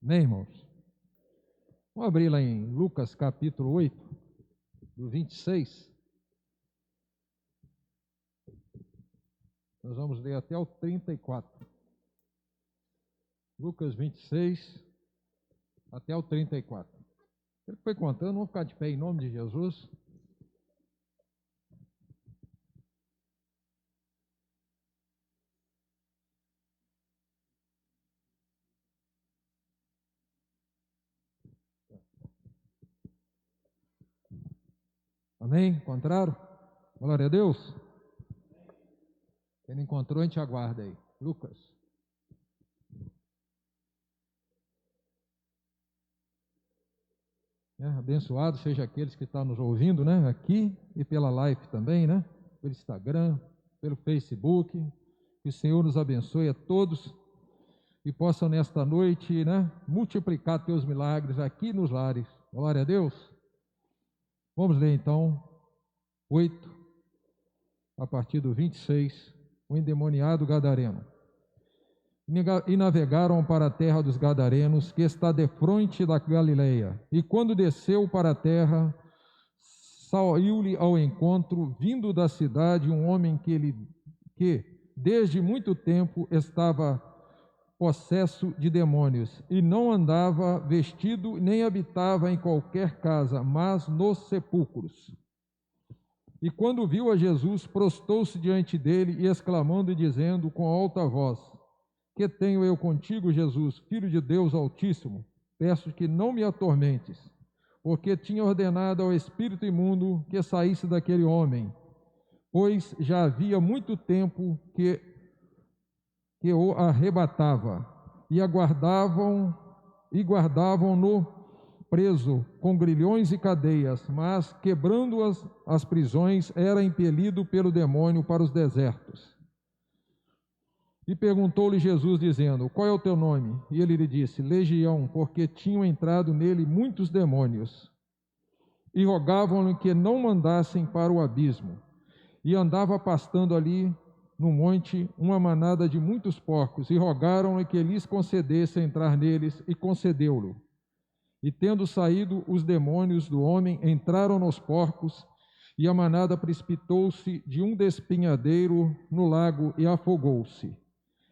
Amém, irmãos? Vamos abrir lá em Lucas capítulo 8, do 26. Nós vamos ler até o 34. Lucas 26, até o 34. Ele foi contando, vamos ficar de pé em nome de Jesus. Amém? Encontraram? Glória a Deus. Quem não encontrou, a gente aguarda aí. Lucas. Abençoado seja aqueles que estão nos ouvindo, né? Aqui e pela live também, né? Pelo Instagram, pelo Facebook. Que o Senhor nos abençoe a todos e possa nesta noite, né? Multiplicar teus milagres aqui nos lares. Glória a Deus. Vamos ler então 8, a partir do 26, o endemoniado gadareno. E navegaram para a terra dos gadarenos, que está defronte da Galileia. E quando desceu para a terra, saiu-lhe ao encontro, vindo da cidade, um homem que desde muito tempo estava possesso de demônios, e não andava vestido, nem habitava em qualquer casa, mas nos sepulcros. E quando viu a Jesus, prostou-se diante dele, e exclamando e dizendo com alta voz: Que tenho eu contigo, Jesus, Filho de Deus Altíssimo? Peço que não me atormentes, porque tinha ordenado ao espírito imundo que saísse daquele homem, pois já havia muito tempo que o arrebatava, e guardavam-no preso com grilhões e cadeias, mas, quebrando as prisões, era impelido pelo demônio para os desertos. E perguntou-lhe Jesus, dizendo: Qual é o teu nome? E ele lhe disse: Legião, porque tinham entrado nele muitos demônios. E rogavam-lhe que não mandassem para o abismo. E andava pastando ali no monte uma manada de muitos porcos, e rogaram-lhe que lhes concedesse entrar neles, e concedeu-lhe. E tendo saído os demônios do homem, entraram nos porcos, e a manada precipitou-se de um despenhadeiro no lago e afogou-se.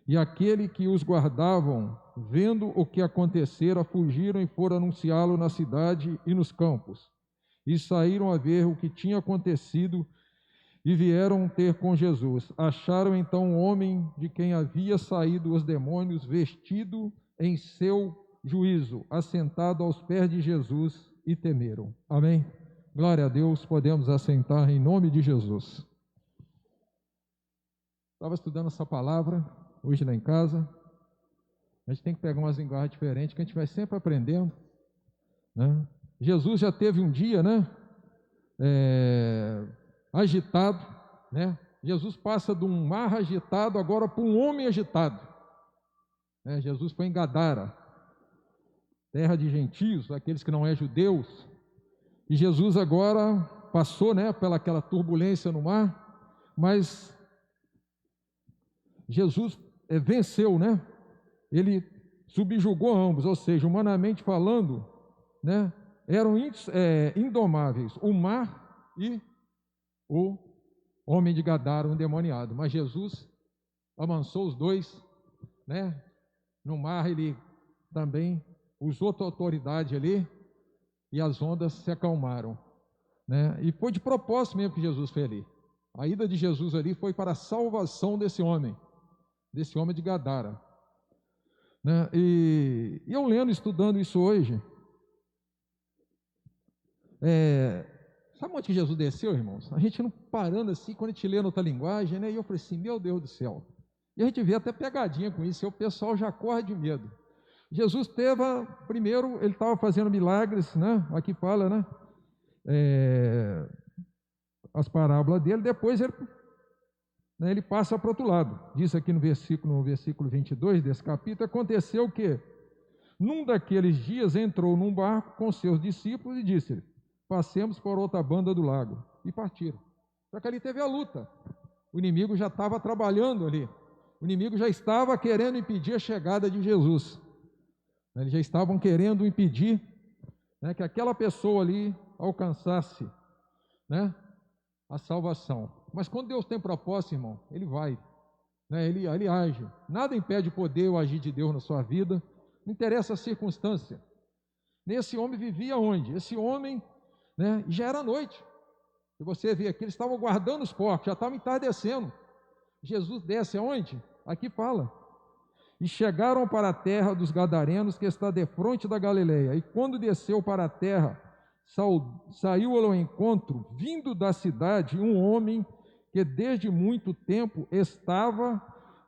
E aquele que os guardavam, vendo o que acontecera, fugiram e foram anunciá-lo na cidade e nos campos. E saíram a ver o que tinha acontecido e vieram ter com Jesus. Acharam então um homem de quem havia saído os demônios, vestido em seu juízo, assentado aos pés de Jesus, e temeram. Amém? Glória a Deus, podemos assentar em nome de Jesus. Estava estudando essa palavra hoje lá em casa. A gente tem que pegar umas linguagens diferentes, que a gente vai sempre aprendendo, né? Jesus já teve um dia, né? Agitado, né? Jesus passa de um mar agitado agora para um homem agitado. Jesus foi em Gadara, terra de gentios, aqueles que não é judeus. E Jesus agora passou, né, pela aquela turbulência no mar, mas Jesus venceu, né? Ele subjugou ambos, ou seja, humanamente falando, né, eram indomáveis, o mar e o homem de Gadara, o endemoniado. Mas Jesus amansou os dois, né? No mar ele também usou a autoridade ali, e as ondas se acalmaram, né? E foi de propósito mesmo que Jesus fez ali. A ida de Jesus ali foi para a salvação desse homem de Gadara, né? E eu lendo, estudando isso hoje, sabe onde que Jesus desceu, irmãos? A gente não parando assim, quando a gente lê noutra linguagem, né? E eu falei assim, meu Deus do céu. E a gente vê até pegadinha com isso, e o pessoal já corre de medo. Jesus primeiro, ele estava fazendo milagres, né? Aqui fala, né? As parábolas dele, depois ele passa para o outro lado. Diz aqui no versículo 22 desse capítulo: aconteceu que, num daqueles dias, entrou num barco com seus discípulos e disse-lhe: passemos por outra banda do lago. E partiram. Só que ali teve a luta. O inimigo já estava trabalhando ali. O inimigo já estava querendo impedir a chegada de Jesus. Eles já estavam querendo impedir, né, que aquela pessoa ali alcançasse, né, a salvação. Mas quando Deus tem propósito, irmão, Ele vai, né, ele age. Nada impede o poder ou agir de Deus na sua vida, não interessa a circunstância. Esse homem vivia onde? Esse homem, né, já era noite. E você vê aqui, eles estavam guardando os porcos, já estavam entardecendo. Jesus desce aonde? Aqui fala. E chegaram para a terra dos Gadarenos, que está defronte da Galileia. E quando desceu para a terra, saiu ao encontro, vindo da cidade, um homem que desde muito tempo estava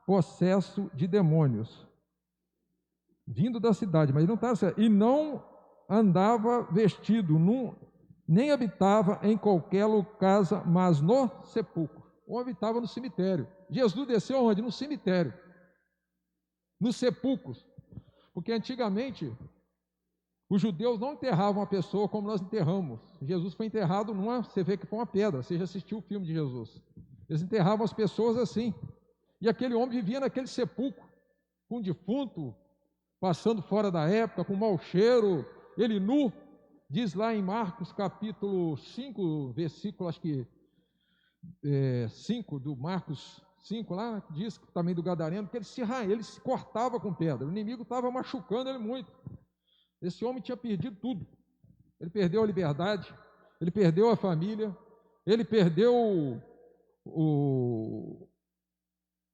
possesso de demônios. Vindo da cidade, mas não estava certo. E não andava vestido, nem habitava em qualquer casa, mas no sepulcro. Ou habitava no cemitério. Jesus desceu onde? No cemitério. Nos sepulcros. Porque antigamente os judeus não enterravam a pessoa como nós enterramos. Jesus foi enterrado você vê que foi uma pedra, você já assistiu o filme de Jesus. Eles enterravam as pessoas assim. E aquele homem vivia naquele sepulcro, com um defunto, passando fora da época, com mau cheiro, ele nu. Diz lá em Marcos capítulo 5, versículo, acho que 5, do Marcos 5 lá, diz também do Gadareno, que ele se cortava com pedra, o inimigo estava machucando ele muito. Esse homem tinha perdido tudo. Ele perdeu a liberdade, ele perdeu a família, ele perdeu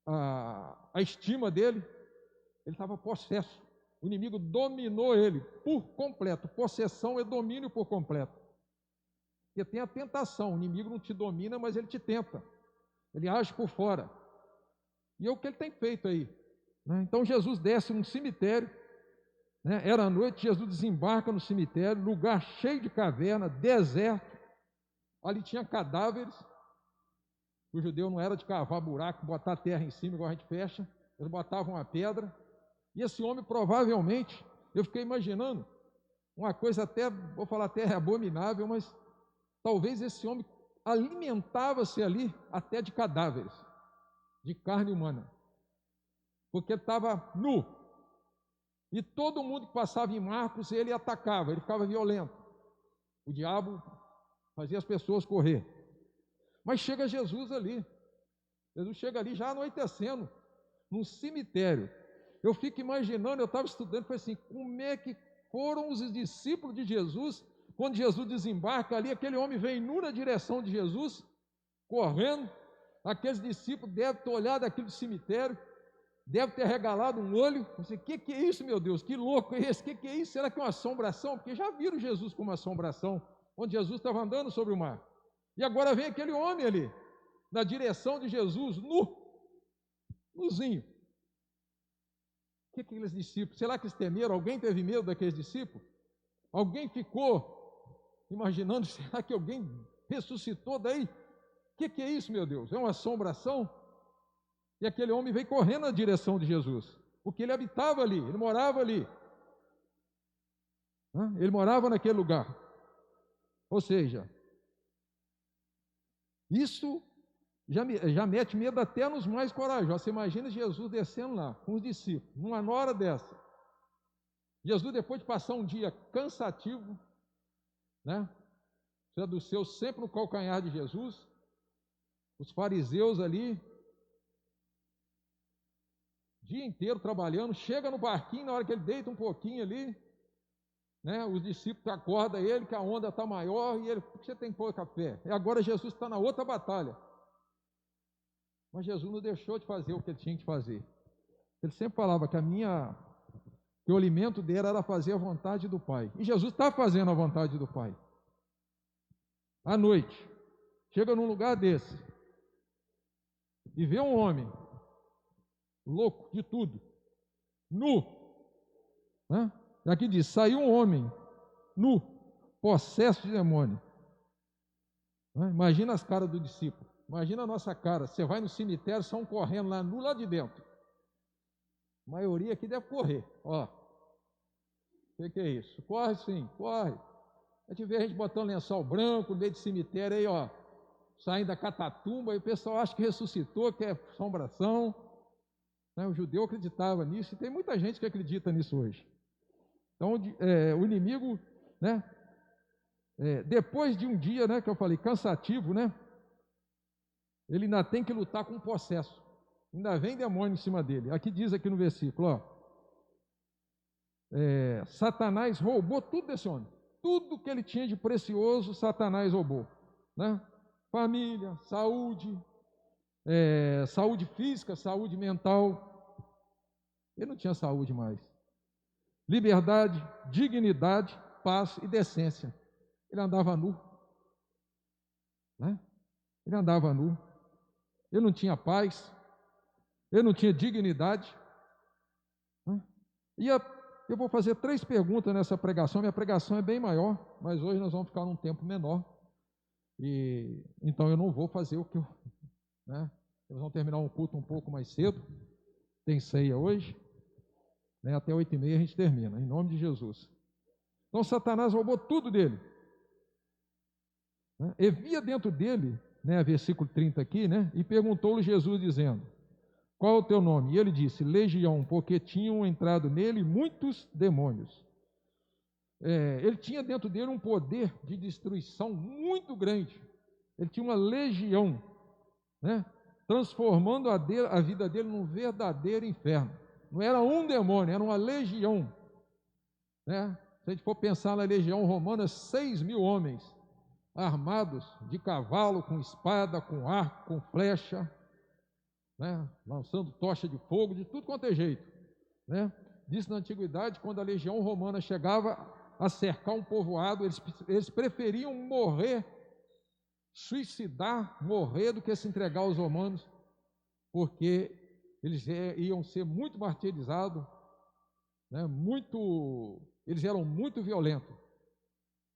a estima dele, ele estava possesso. O inimigo dominou ele por completo. Possessão é domínio por completo. Porque tem a tentação, o inimigo não te domina, mas ele te tenta. Ele age por fora. E é o que ele tem feito aí, né? Então Jesus desce num cemitério, né? Era à noite, Jesus desembarca no cemitério, lugar cheio de caverna, deserto. Ali tinha cadáveres. O judeu não era de cavar buraco, botar terra em cima, igual a gente fecha. Eles botavam uma pedra. E esse homem provavelmente, eu fiquei imaginando, uma coisa até, vou falar até abominável, mas talvez esse homem alimentava-se ali até de cadáveres, de carne humana, porque ele estava nu. E todo mundo que passava em Marcos, ele atacava, ele ficava violento. O diabo fazia as pessoas correr. Mas chega Jesus ali, Jesus chega ali já anoitecendo, num cemitério. Eu fico imaginando, eu estava estudando, falei assim, como é que foram os discípulos de Jesus, quando Jesus desembarca ali, aquele homem vem nu na direção de Jesus, correndo, aqueles discípulos devem ter olhado aquilo do cemitério, devem ter regalado um olho, assim, que é isso, meu Deus, que louco é esse, que é isso, será que é uma assombração? Porque já viram Jesus como uma assombração, onde Jesus estava andando sobre o mar, e agora vem aquele homem ali, na direção de Jesus, nuzinho. O que aqueles discípulos, será que eles temeram? Alguém teve medo daqueles discípulos? Alguém ficou imaginando, será que alguém ressuscitou daí? O que é isso, meu Deus? É uma assombração? E aquele homem veio correndo na direção de Jesus, porque ele habitava ali, ele morava ali. Ele morava naquele lugar. Ou seja, isso já mete medo até nos mais corajosos. Você imagina Jesus descendo lá com os discípulos, numa hora dessa. Jesus, depois de passar um dia cansativo, né? Seduceu sempre no calcanhar de Jesus, os fariseus ali, o dia inteiro trabalhando, chega no barquinho, na hora que ele deita um pouquinho ali, né? Os discípulos acordam ele, que a onda está maior, e ele, por que você tem que pôr café? E agora Jesus está na outra batalha. Mas Jesus não deixou de fazer o que ele tinha que fazer. Ele sempre falava que o alimento dele era fazer a vontade do Pai. E Jesus está fazendo a vontade do Pai. À noite, chega num lugar desse e vê um homem louco de tudo, nu. Né? E aqui diz, saiu um homem nu, possesso de demônio. Né? Imagina as caras do discípulo. Imagina a nossa cara, você vai no cemitério, são correndo lá, nu lá de dentro. A maioria aqui deve correr, ó. O que é isso? Corre sim, corre. A gente vê a gente botando lençol branco no meio de cemitério aí, ó, saindo da catatumba, e o pessoal acha que ressuscitou, que é assombração. Né? O judeu acreditava nisso, e tem muita gente que acredita nisso hoje. Então, o inimigo, né, depois de um dia, né, que eu falei, cansativo, né, ele ainda tem que lutar com o possesso. Ainda vem demônio em cima dele. Aqui diz aqui no versículo, ó, Satanás roubou tudo desse homem. Tudo que ele tinha de precioso, Satanás roubou, né? Família, saúde, saúde física, saúde mental. Ele não tinha saúde mais. Liberdade, dignidade, paz e decência. Ele andava nu, né? Ele andava nu. Ele não tinha paz, ele não tinha dignidade, né? Eu vou fazer 3 perguntas nessa pregação. Minha pregação é bem maior, mas hoje nós vamos ficar num tempo menor. E então eu não vou fazer o que eu, né? Nós vamos terminar um culto um pouco mais cedo. Tem ceia hoje, né? Até 8h30 a gente termina, em nome de Jesus. Então Satanás roubou tudo dele, né? E via dentro dele, né, versículo 30 aqui, né? E perguntou-lhe Jesus dizendo: qual é o teu nome? E ele disse: Legião, porque tinham entrado nele muitos demônios. Ele tinha dentro dele um poder de destruição muito grande. Ele tinha uma legião, né, transformando a vida dele num verdadeiro inferno. Não era um demônio, era uma legião, né? Se a gente for pensar na legião romana, 6.000 homens armados de cavalo, com espada, com arco, com flecha, né, lançando tocha de fogo, de tudo quanto é jeito, né? Diz na antiguidade, quando a legião romana chegava a cercar um povoado, eles preferiam morrer, suicidar, morrer, do que se entregar aos romanos, porque eles iam ser muito martirizados, né? Eles eram muito violentos.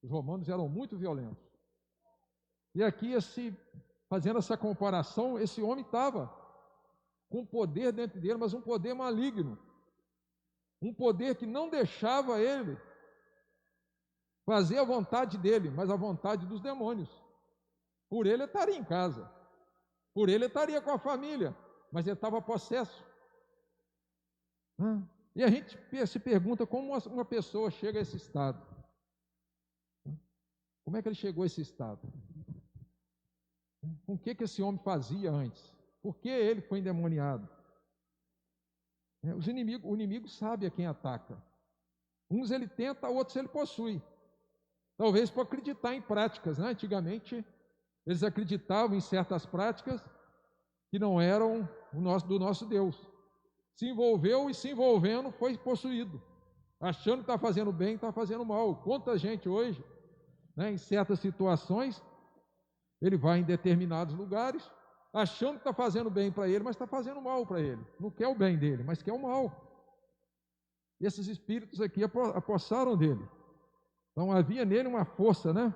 Os romanos eram muito violentos. E aqui, fazendo essa comparação, esse homem estava com poder dentro dele, mas um poder maligno, um poder que não deixava ele fazer a vontade dele, mas a vontade dos demônios. Por ele estaria em casa, por ele estaria com a família, mas ele estava possesso. E a gente se pergunta como uma pessoa chega a esse estado. Como é que ele chegou a esse estado? Com o que esse homem fazia antes? Por que ele foi endemoniado? O inimigo sabe a quem ataca. Uns ele tenta, outros ele possui. Talvez por acreditar em práticas, né? Antigamente, eles acreditavam em certas práticas que não eram do nosso Deus. Se envolveu e se envolvendo foi possuído, achando que está fazendo bem, está fazendo mal. Quanta gente hoje, né, em certas situações, ele vai em determinados lugares, achando que está fazendo bem para ele, mas está fazendo mal para ele. Não quer o bem dele, mas quer o mal. E esses espíritos aqui apossaram dele. Então havia nele uma força, né?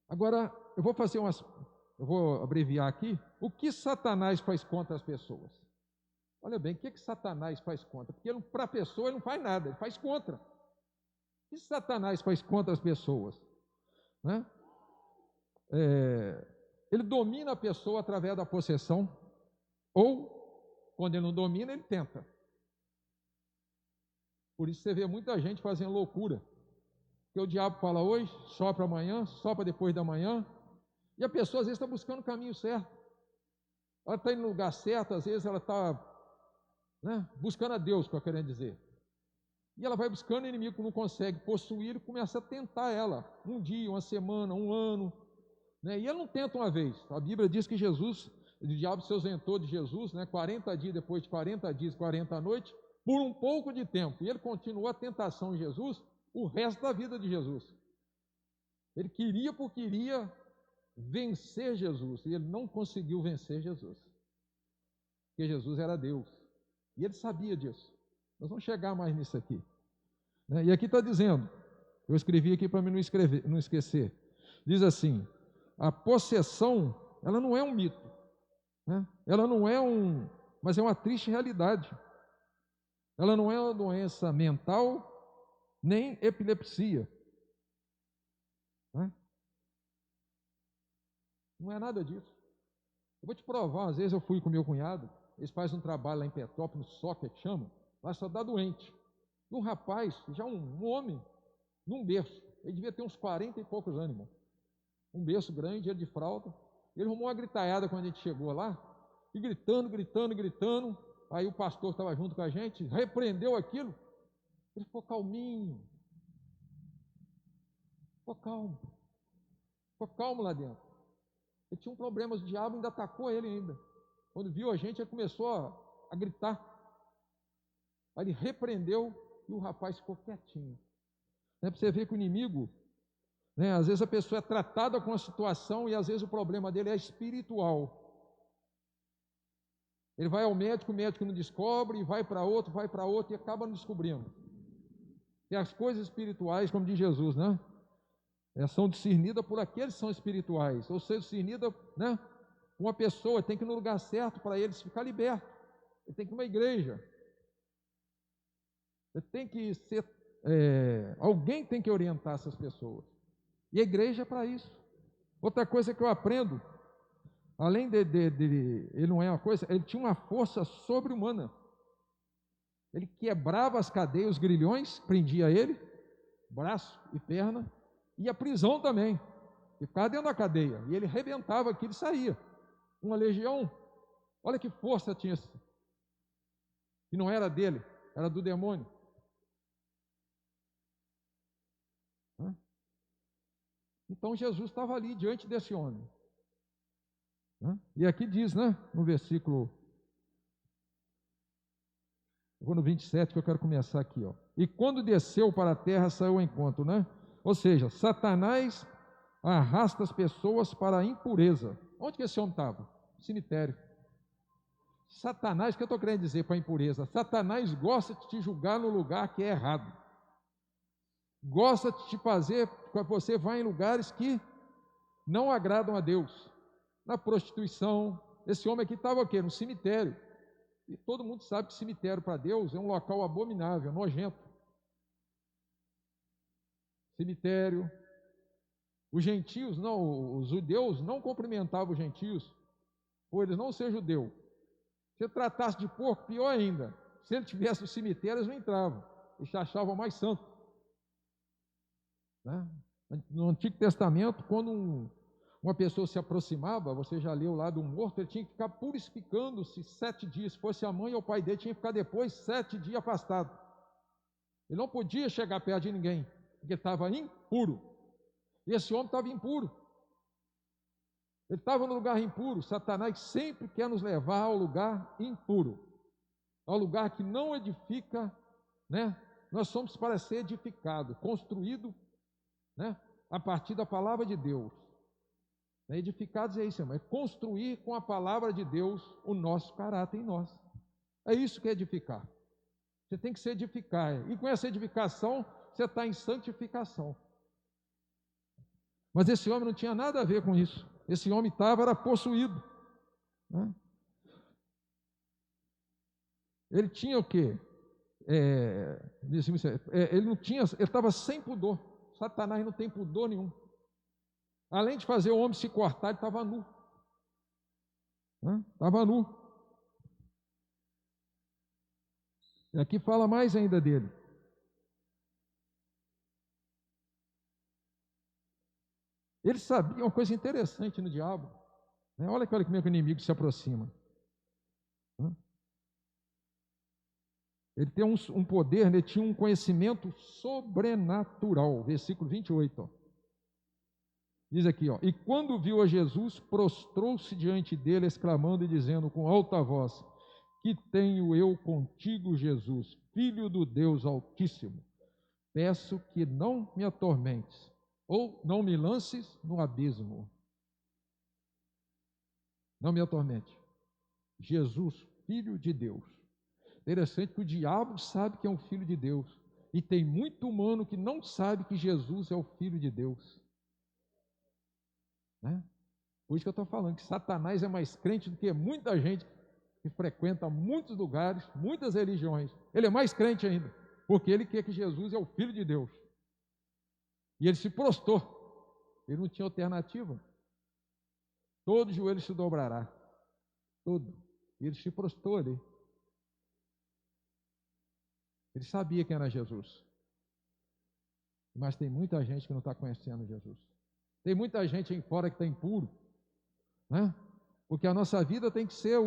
Agora, eu vou abreviar aqui. O que Satanás faz contra as pessoas? Olha bem, o que Satanás faz contra? Porque para a pessoa ele não faz nada, ele faz contra. O que Satanás faz contra as pessoas? Né? Ele domina a pessoa através da possessão, ou, quando ele não domina, ele tenta. Por isso você vê muita gente fazendo loucura, porque o diabo fala hoje, sopra amanhã, sopra depois da manhã, e a pessoa às vezes está buscando o caminho certo, ela está indo no lugar certo, às vezes ela está, né, buscando a Deus, que eu quero dizer, e ela vai buscando, o inimigo não consegue possuir, e começa a tentar ela, um dia, uma semana, um ano, né? E ele não tenta uma vez. A Bíblia diz que o diabo se ausentou de Jesus, né, 40 dias, depois de 40 dias, 40 noites, por um pouco de tempo, e ele continuou a tentação em Jesus o resto da vida de Jesus. Ele queria vencer Jesus, e ele não conseguiu vencer Jesus, porque Jesus era Deus, e ele sabia disso. Nós vamos chegar mais nisso aqui, né? E aqui está dizendo, eu escrevi aqui para mim não esquecer, diz assim: a possessão, ela não é um mito, né? Ela não é mas é uma triste realidade. Ela não é uma doença mental, nem epilepsia, né? Não é nada disso. Eu vou te provar, às vezes eu fui com meu cunhado, eles fazem um trabalho lá em Petrópolis, no Socket, chama, Lá só dá doente. E um rapaz, já um homem, num berço, ele devia ter uns 40 e poucos anos, irmão. Um berço grande, ele de fralda. Ele arrumou uma gritaiada quando a gente chegou lá, e gritando, gritando, gritando. Aí o pastor estava junto com a gente, repreendeu aquilo. Ele ficou calminho, ficou calmo lá dentro. Ele tinha um problema, o diabo ainda atacou ele ainda. Quando viu a gente, ele começou a gritar. Aí ele repreendeu e o rapaz ficou quietinho. Para você ver que o inimigo, né, às vezes a pessoa é tratada com a situação e às vezes o problema dele é espiritual. Ele vai ao médico, o médico não descobre, e vai para outro e acaba não descobrindo. E as coisas espirituais, como diz Jesus, né? São discernidas por aqueles que são espirituais, ou seja, discernidas, né? Uma pessoa tem que ir no lugar certo para ele ficar liberto. Ele tem que ir numa igreja. Ele tem que ser, alguém tem que orientar essas pessoas. E a igreja é para isso. Outra coisa que eu aprendo, além de ele não é uma coisa, ele tinha uma força sobre-humana. Ele quebrava as cadeias, os grilhões, prendia ele, braço e perna, e a prisão também. Ele ficava dentro da cadeia, e ele arrebentava aquilo e saía. Uma legião, olha que força tinha isso. E não era dele, era do demônio. Então Jesus estava ali diante desse homem. E aqui diz, né, no versículo, eu vou no 27 que eu quero começar aqui, ó. E quando desceu para a terra, saiu ao encontro, né? Ou seja, Satanás arrasta as pessoas para a impureza. Onde que esse homem estava? No cemitério. Satanás, o que eu estou querendo dizer para a impureza? Satanás gosta de te julgar no lugar que é errado. Gosta de te fazer que você vá em lugares que não agradam a Deus. Na prostituição. Esse homem aqui estava o quê? No cemitério. E todo mundo sabe que cemitério para Deus é um local abominável, nojento. Cemitério. Os gentios, não, os judeus não cumprimentavam os gentios, por eles não ser judeu. Se ele tratasse de porco, pior ainda. Se ele tivesse no cemitério, eles não entravam. Eles se achavam mais santos. Né? No Antigo Testamento, quando uma pessoa se aproximava, você já leu lá do morto, ele tinha que ficar purificando-se 7 dias. Se fosse a mãe ou o pai dele, tinha que ficar depois 7 dias afastado. Ele não podia chegar perto de ninguém, porque estava impuro. E esse homem estava impuro. Ele estava no lugar impuro. Satanás sempre quer nos levar ao lugar impuro, ao lugar que não edifica, né? Nós somos para ser edificado, construído, né? A partir da palavra de Deus. Edificados é isso, irmão, é construir com a palavra de Deus o nosso caráter em nós. É isso que é edificar. Você tem que se edificar, e com essa edificação, você está em santificação. Mas esse homem não tinha nada a ver com isso. Esse homem era possuído. Né? Ele tinha o quê? Ele estava sem pudor. Satanás não tem pudor nenhum. Além de fazer o homem se cortar, ele estava nu. Estava nu. E aqui fala mais ainda dele. Ele sabia uma coisa interessante no diabo. Né? Olha como é que o inimigo se aproxima. Ele tem um poder, ele tinha um conhecimento sobrenatural. Versículo 28. Ó. Diz aqui, ó, e quando viu a Jesus, prostrou-se diante dele, exclamando e dizendo com alta voz: que tenho eu contigo, Jesus, Filho do Deus Altíssimo? Peço que não me atormentes, ou não me lances no abismo. Não me atormente. Jesus, Filho de Deus. Interessante que o diabo sabe que é um Filho de Deus, e tem muito humano que não sabe que Jesus é o Filho de Deus. Né? Por isso que eu estou falando que Satanás é mais crente do que muita gente que frequenta muitos lugares, muitas religiões. Ele é mais crente ainda, porque ele quer que Jesus é o Filho de Deus. E ele se prostrou. Ele não tinha alternativa. Todo joelho se dobrará. Todo. E ele se prostrou ali. Ele sabia quem era Jesus. Mas tem muita gente que não está conhecendo Jesus. Tem muita gente aí fora que está impuro, né? Porque a nossa vida tem que ser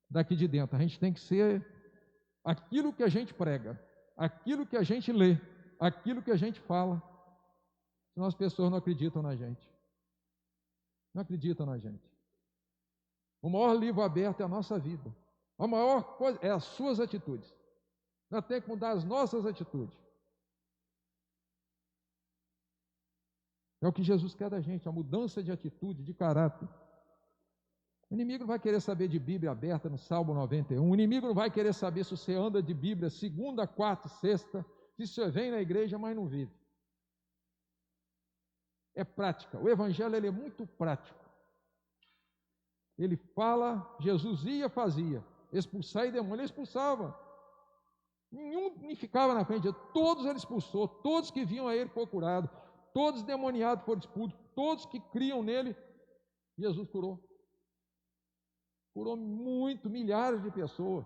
daqui de dentro. A gente tem que ser aquilo que a gente prega, aquilo que a gente lê, aquilo que a gente fala. Senão as pessoas não acreditam na gente. Não acreditam na gente. O maior livro aberto é a nossa vida. A maior coisa é as suas atitudes. Nós temos que mudar as nossas atitudes. É o que Jesus quer da gente, a mudança de atitude, de caráter. O inimigo não vai querer saber de Bíblia aberta no Salmo 91. O inimigo não vai querer saber se você anda de Bíblia segunda, quarta, sexta, se você vem na igreja, mas não vive. É prática. O evangelho ele é muito prático. Ele fala, Jesus ia, fazia. Expulsar e demônio, ele expulsava. Nenhum ficava na frente, todos ele expulsou, todos que vinham a ele foram curados, todos demoniados foram expulsos, todos que criam nele, Jesus curou. Curou milhares de pessoas.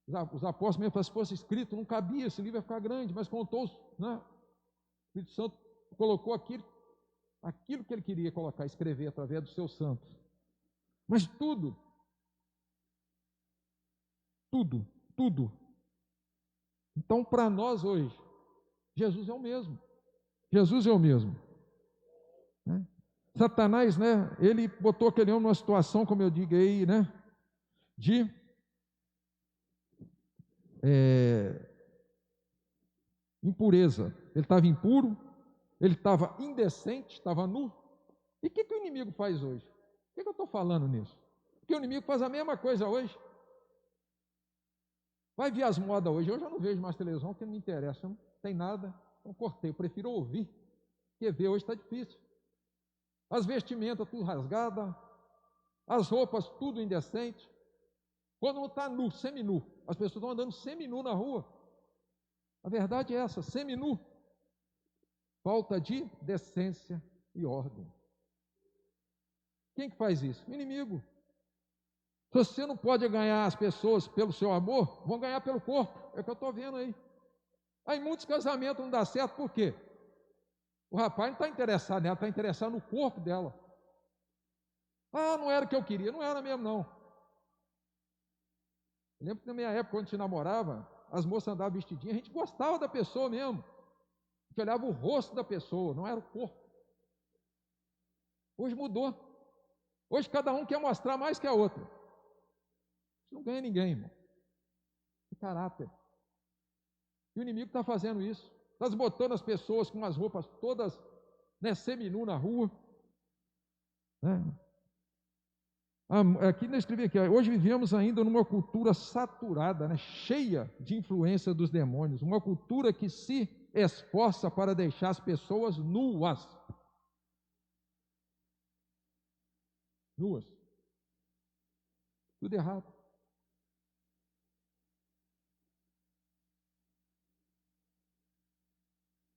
Os apóstolos mesmo falaram, se fosse escrito, não cabia, esse livro ia ficar grande, mas contou, né? O Espírito Santo colocou aquilo que ele queria colocar, escrever através dos seus santos. Mas tudo. Então, para nós hoje, Jesus é o mesmo. Jesus é o mesmo. Né? Satanás, né? Ele botou aquele homem numa situação, como eu digo aí, né? De impureza. Ele estava impuro, ele estava indecente, estava nu. E o que o inimigo faz hoje? Por que eu estou falando nisso? Porque o inimigo faz a mesma coisa hoje. Vai ver as modas hoje. Eu já não vejo mais televisão, porque não me interessa, não tem nada. Então cortei, eu prefiro ouvir, porque ver hoje está difícil. As vestimentas tudo rasgadas, as roupas tudo indecente. Quando não está nu, seminu, as pessoas estão andando seminu na rua. A verdade é essa, seminu. Falta de decência e ordem. Quem que faz isso? O inimigo. Se você não pode ganhar as pessoas pelo seu amor, vão ganhar pelo corpo. É o que eu estou vendo aí. Aí muitos casamentos não dão certo, por quê? O rapaz não está interessado nela, está interessado no corpo dela. Ah, não era o que eu queria. Não era mesmo, não. Eu lembro que na minha época, quando a gente namorava, as moças andavam vestidinhas, a gente gostava da pessoa mesmo. A gente olhava o rosto da pessoa, não era o corpo. Hoje mudou. Hoje cada um quer mostrar mais que a outra. Isso não ganha ninguém, irmão. Que caráter. E o inimigo está fazendo isso. Está botando as pessoas com as roupas todas, né, seminu na rua. Né? Aqui eu escrevi aqui, hoje vivemos ainda numa cultura saturada, né, cheia de influência dos demônios. Uma cultura que se esforça para deixar as pessoas nuas. Nuas. Tudo errado.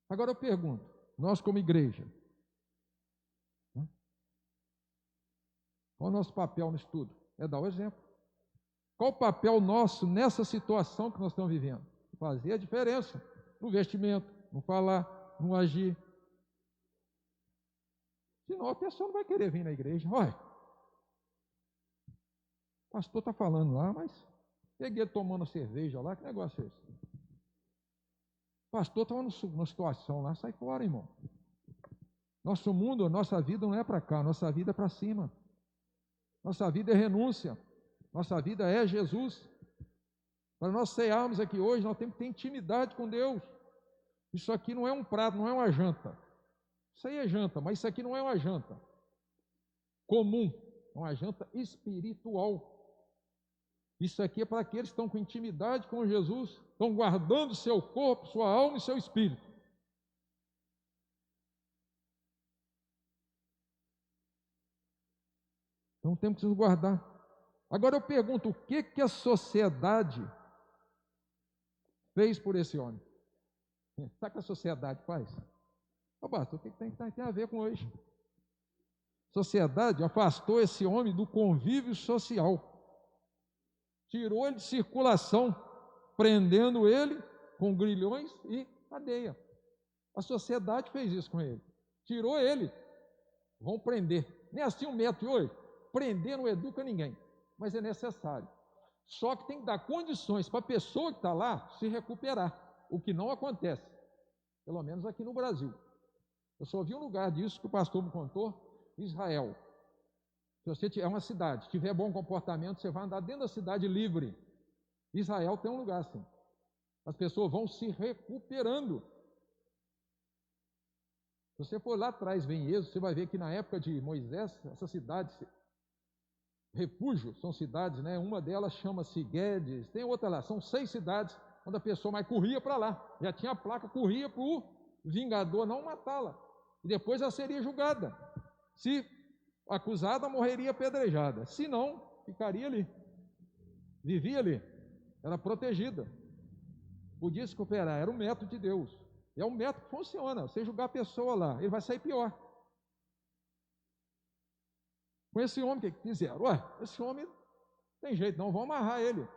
Agora eu pergunto, nós como igreja, né? Qual é o nosso papel no estudo? É dar o exemplo. Qual o papel nosso nessa situação que nós estamos vivendo? Fazer a diferença no vestimento, no falar, no agir. Senão a pessoa não vai querer vir na igreja. Olha, o pastor está falando lá, mas peguei ele tomando cerveja lá, que negócio é esse? O pastor estava numa situação lá, sai fora, irmão. Nosso mundo, nossa vida não é para cá, nossa vida é para cima. Nossa vida é renúncia. Nossa vida é Jesus. Para nós cearmos aqui hoje, nós temos que ter intimidade com Deus. Isso aqui não é um prato, não é uma janta. Isso aí é janta, mas isso aqui não é uma janta comum, é uma janta espiritual. Isso aqui é para aqueles que estão com intimidade com Jesus, estão guardando seu corpo, sua alma e seu espírito. Então temos que nos guardar. Agora eu pergunto, o que a sociedade fez por esse homem? Sabe o que a sociedade faz? Ô, pastor, o que tem a ver com hoje? A sociedade afastou esse homem do convívio social. Tirou ele de circulação. prendendo ele com grilhões e cadeia. A sociedade fez isso com ele, tirou ele, vão prender. Nem assim 1,08 m, prender não educa ninguém, mas é necessário. Só que tem que dar condições para a pessoa que está lá se recuperar, o que não acontece, pelo menos aqui no Brasil. Eu só vi um lugar disso que o pastor me contou, Israel. Se você é uma cidade, tiver bom comportamento, você vai andar dentro da cidade livre. Israel tem um lugar assim. As pessoas vão se recuperando. Se você for lá atrás, ver em Êxodo, você vai ver que na época de Moisés, essas cidades, refúgio, são cidades, né? Uma delas chama-se Guedes, tem outra lá, são 6 cidades onde a pessoa mais corria para lá. Já tinha a placa, corria para o vingador não matá-la. E depois ela seria julgada. Se acusada, morreria apedrejada. Se não, ficaria ali. Vivia ali. Era protegida. Podia se recuperar. Era o método de Deus. É um método que funciona. Você julgar a pessoa lá, ele vai sair pior. Com esse homem, o que fizeram? Ué, esse homem não tem jeito não, vamos amarrar ele.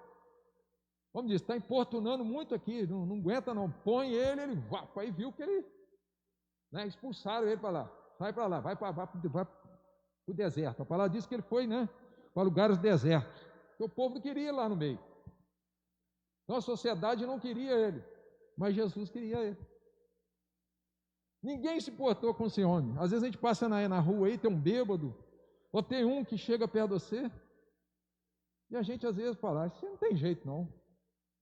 Como diz, está importunando muito aqui, não aguenta não. Põe ele vai. Aí viu que ele, né, expulsaram ele para lá. Sai para lá, vai para o deserto. A palavra diz que ele foi, né, para lugares desertos. Porque o povo não queria ir lá no meio. Então a sociedade não queria ele, mas Jesus queria ele. Ninguém se importou com esse homem. Às vezes a gente passa na rua aí, tem um bêbado, ou tem um que chega perto de você, e a gente às vezes fala, isso não tem jeito não.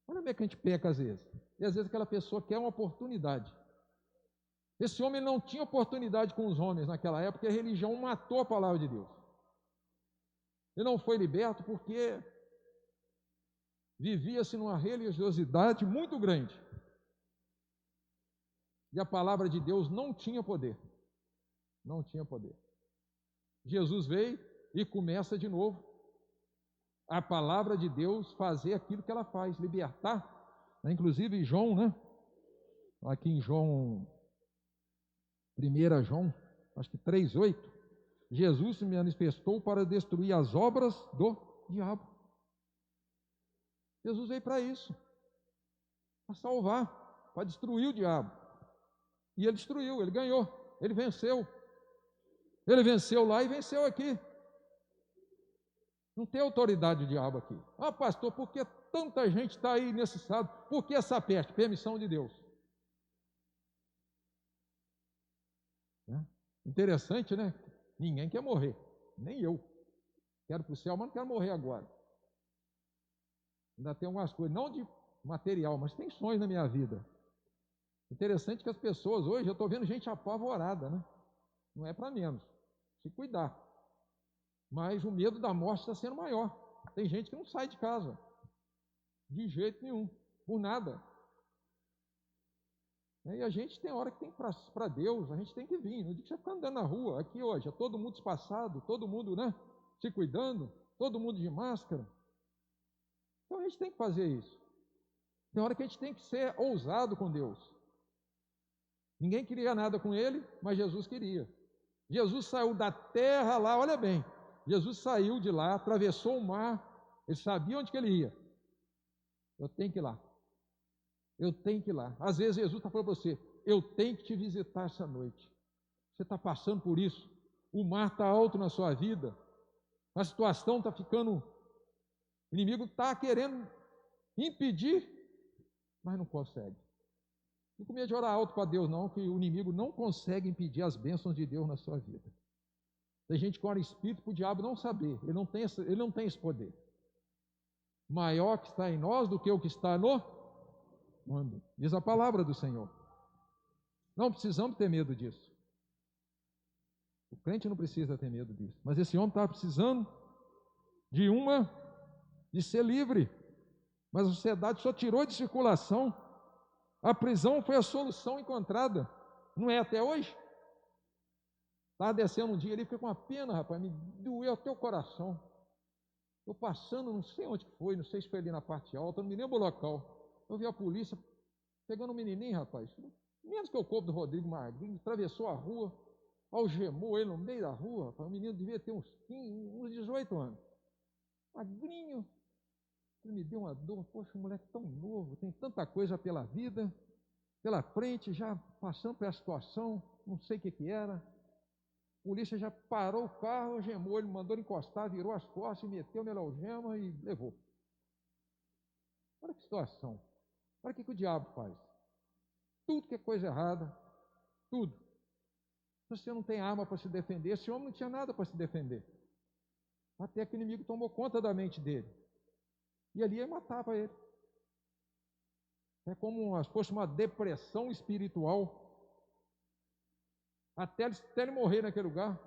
Olha como é que a gente peca às vezes. E às vezes aquela pessoa quer uma oportunidade. Esse homem não tinha oportunidade com os homens naquela época, porque a religião matou a palavra de Deus. Ele não foi liberto porque vivia-se numa religiosidade muito grande. E a palavra de Deus não tinha poder. Não tinha poder. Jesus veio e começa de novo a palavra de Deus fazer aquilo que ela faz, libertar. Inclusive João, né? Aqui em João, 1 João, acho que 3,8, Jesus se manifestou para destruir as obras do diabo. Jesus veio para isso, para salvar, para destruir o diabo. E ele destruiu, ele ganhou, ele venceu. Ele venceu lá e venceu aqui. Não tem autoridade o diabo aqui. Ah, pastor, por que tanta gente está aí nesse estado? Por que essa peste? Permissão de Deus. Interessante, né? Ninguém quer morrer, nem eu. Quero para o céu, mas não quero morrer agora. Ainda tem algumas coisas, não de material, mas tem sonhos na minha vida. Interessante que as pessoas hoje, eu estou vendo gente apavorada, né? Não é para menos, se cuidar. Mas o medo da morte está sendo maior. Tem gente que não sai de casa, de jeito nenhum, por nada. E a gente tem hora que tem para Deus, a gente tem que vir. Não diga que você fica andando na rua, aqui hoje, é todo mundo espaçado, todo mundo, né, se cuidando, todo mundo de máscara. Então a gente tem que fazer isso. Tem hora que a gente tem que ser ousado com Deus. Ninguém queria nada com ele, mas Jesus queria. Jesus saiu da terra lá, olha bem, Jesus saiu de lá, atravessou o mar, ele sabia onde que ele ia. Eu tenho que ir lá. Eu tenho que ir lá. Às vezes Jesus está falando para você, eu tenho que te visitar essa noite. Você está passando por isso. O mar está alto na sua vida. A situação está ficando... O inimigo está querendo impedir, mas não consegue. Não com medo de orar alto para Deus não, que o inimigo não consegue impedir as bênçãos de Deus na sua vida. Tem gente que ora espírito para o diabo não saber. Ele não tem esse poder. Maior que está em nós do que o que está no mundo. Diz a palavra do Senhor. Não precisamos ter medo disso. O crente não precisa ter medo disso. Mas esse homem estava precisando de ser livre. Mas a sociedade só tirou de circulação. A prisão foi a solução encontrada. Não é até hoje? Estava descendo um dia ali, fiquei com uma pena, rapaz, me doeu até o coração. Eu passando, não sei onde foi, não sei se foi ali na parte alta, não me lembro o local. Eu vi a polícia pegando um menininho, rapaz, menos que o corpo do Rodrigo Magrinho, atravessou a rua, algemou ele no meio da rua, rapaz. O menino devia ter uns 18 anos. Magrinho, me deu uma dor. Poxa, um moleque tão novo, tem tanta coisa pela vida, pela frente, já passando pela situação, não sei o que era. A polícia já parou o carro, algemou, ele mandou ele encostar, virou as costas, meteu nele a algema e levou. Olha que situação. Olha o que o diabo faz. Tudo que é coisa errada, tudo. Se você não tem arma para se defender, esse homem não tinha nada para se defender. Até que o inimigo tomou conta da mente dele. E ali ele matava ele. É como se fosse uma depressão espiritual. Até ele morrer naquele lugar.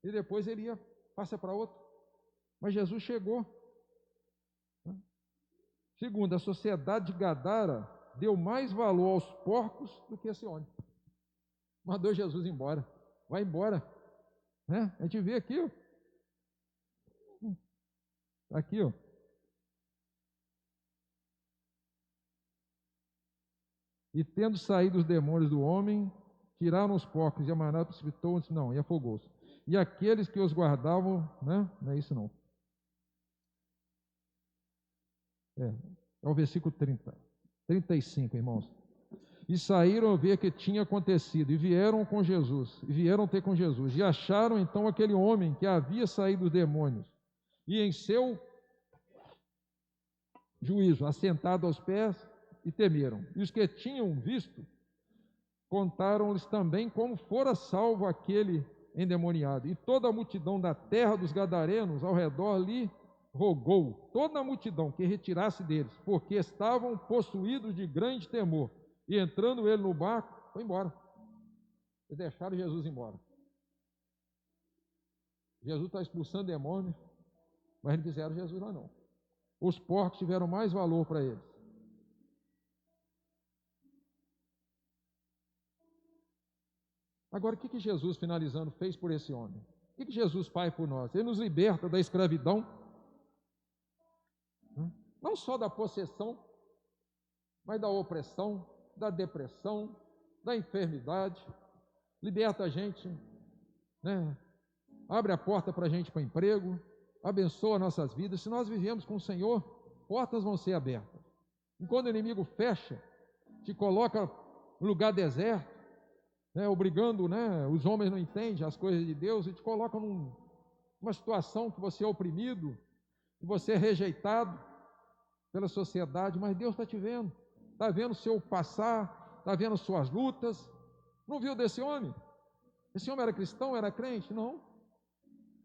E depois ele passa para outro. Mas Jesus chegou. Segundo, a sociedade de Gadara deu mais valor aos porcos do que esse homem. Mandou Jesus embora. Vai embora. Né? A gente vê aqui, ó. Aqui, ó. E tendo saído os demônios do homem, tiraram os porcos e a manada precipitou-se, não, e afogou-se. E aqueles que os guardavam, né? Não é isso não. É o versículo 35, irmãos. E saíram a ver o que tinha acontecido, e vieram com Jesus, e vieram ter com Jesus, e acharam então aquele homem que havia saído dos demônios, e em seu juízo, assentado aos pés, e temeram. E os que tinham visto, contaram-lhes também como fora salvo aquele endemoniado. E toda a multidão da terra dos gadarenos ao redor lhe rogou, toda a multidão, que retirasse deles, porque estavam possuídos de grande temor. E entrando ele no barco, foi embora. E deixaram Jesus embora. Jesus está expulsando demônios, mas não fizeram Jesus lá não. Os porcos tiveram mais valor para eles. Agora, o que Jesus, finalizando, fez por esse homem? O que Jesus faz por nós? Ele nos liberta da escravidão, não só da possessão, mas da opressão, da depressão, da enfermidade. Liberta a gente, né? Abre a porta para a gente para emprego, abençoa nossas vidas. Se nós vivemos com o Senhor, portas vão ser abertas. E quando o inimigo fecha, te coloca no lugar deserto, né, obrigando, né, os homens não entendem as coisas de Deus, e te coloca numa situação que você é oprimido, que você é rejeitado pela sociedade, mas Deus está te vendo, está vendo o seu passar, está vendo suas lutas. Não viu desse homem? Esse homem era cristão, era crente? Não.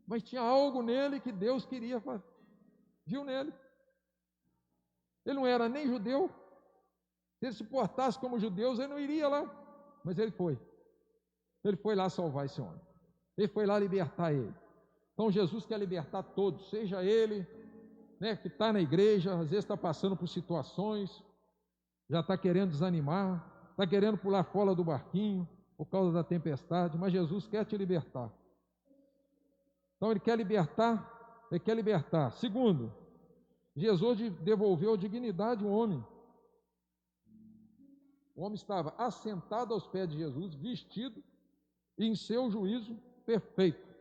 Mas tinha algo nele que Deus queria fazer. Viu nele. Ele não era nem judeu. Se ele se portasse como judeus, ele não iria lá. Mas ele foi. Ele foi lá salvar esse homem. Ele foi lá libertar ele. Então Jesus quer libertar todos, seja ele, né, que está na igreja, às vezes está passando por situações, já está querendo desanimar, está querendo pular fora do barquinho por causa da tempestade, mas Jesus quer te libertar. Então ele quer libertar, ele quer libertar. Segundo, Jesus devolveu dignidade ao homem. O homem estava assentado aos pés de Jesus, vestido e em seu juízo perfeito.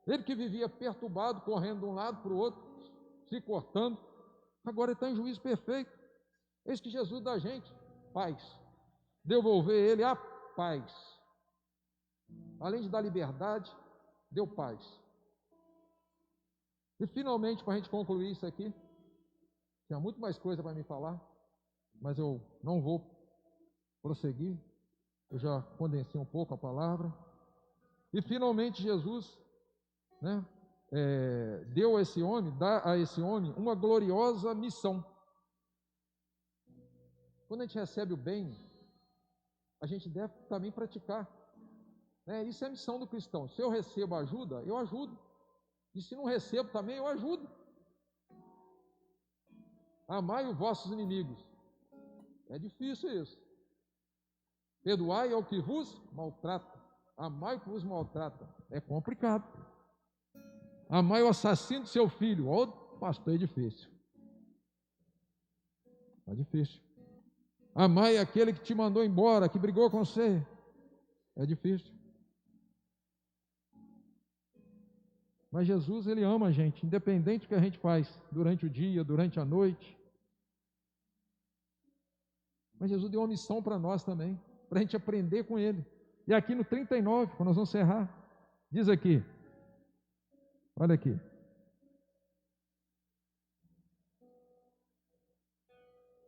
Ele que vivia perturbado, correndo de um lado para o outro, se cortando, agora ele está em juízo perfeito. Eis que Jesus dá a gente paz, devolver ele a paz. Além de dar liberdade, deu paz. E finalmente, para a gente concluir isso aqui, tinha muito mais coisa para me falar, mas eu não vou prosseguir, eu já condensei um pouco a palavra. E finalmente Jesus, né, deu a esse homem, dá a esse homem uma gloriosa missão. Quando a gente recebe o bem, a gente deve também praticar, né? Isso é a missão do cristão. Se eu recebo ajuda, eu ajudo. E se não recebo também, eu ajudo. Amai os vossos inimigos. É difícil isso. Perdoai ao que vos maltrata. Amai o que vos maltrata. É complicado. Amai o assassino do seu filho. Ô, pastor, é difícil. É difícil. Amai aquele que te mandou embora, que brigou com você. É difícil. Mas Jesus, Ele ama a gente, independente do que a gente faz, durante o dia, durante a noite. Mas Jesus deu uma missão para nós também, para a gente aprender com Ele. E aqui no 39, quando nós vamos encerrar, diz aqui, olha aqui.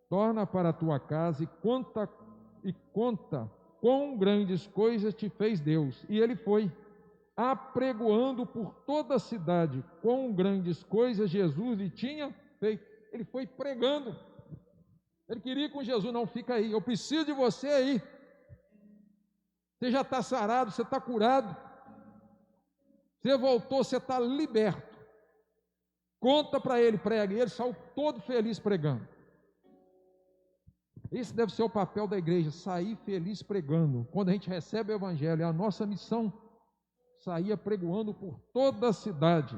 Torna para a tua casa e conta quão grandes coisas te fez Deus. E ele foi, apregoando por toda a cidade quão grandes coisas Jesus lhe tinha feito. Ele foi pregando. Ele queria ir com Jesus, não, fica aí, eu preciso de você aí. Você já está sarado, você está curado. Você voltou, você está liberto. Conta para ele, prega. E ele saiu todo feliz pregando. Esse deve ser o papel da igreja, sair feliz pregando. Quando a gente recebe o evangelho, é a nossa missão, sair apregoando por toda a cidade,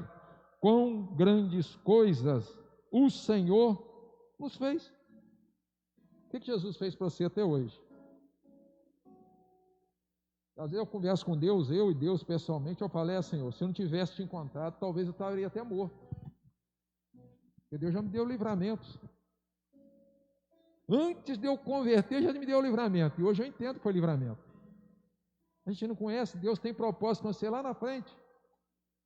quão grandes coisas o Senhor nos fez. O que Jesus fez para você até hoje? Às vezes eu converso com Deus, eu e Deus pessoalmente, eu falei, Senhor, se eu não tivesse te encontrado, talvez eu estaria até morto. Porque Deus já me deu livramentos. Antes de eu converter, já me deu o livramento. E hoje eu entendo que foi livramento. A gente não conhece, Deus tem propósito com você lá na frente.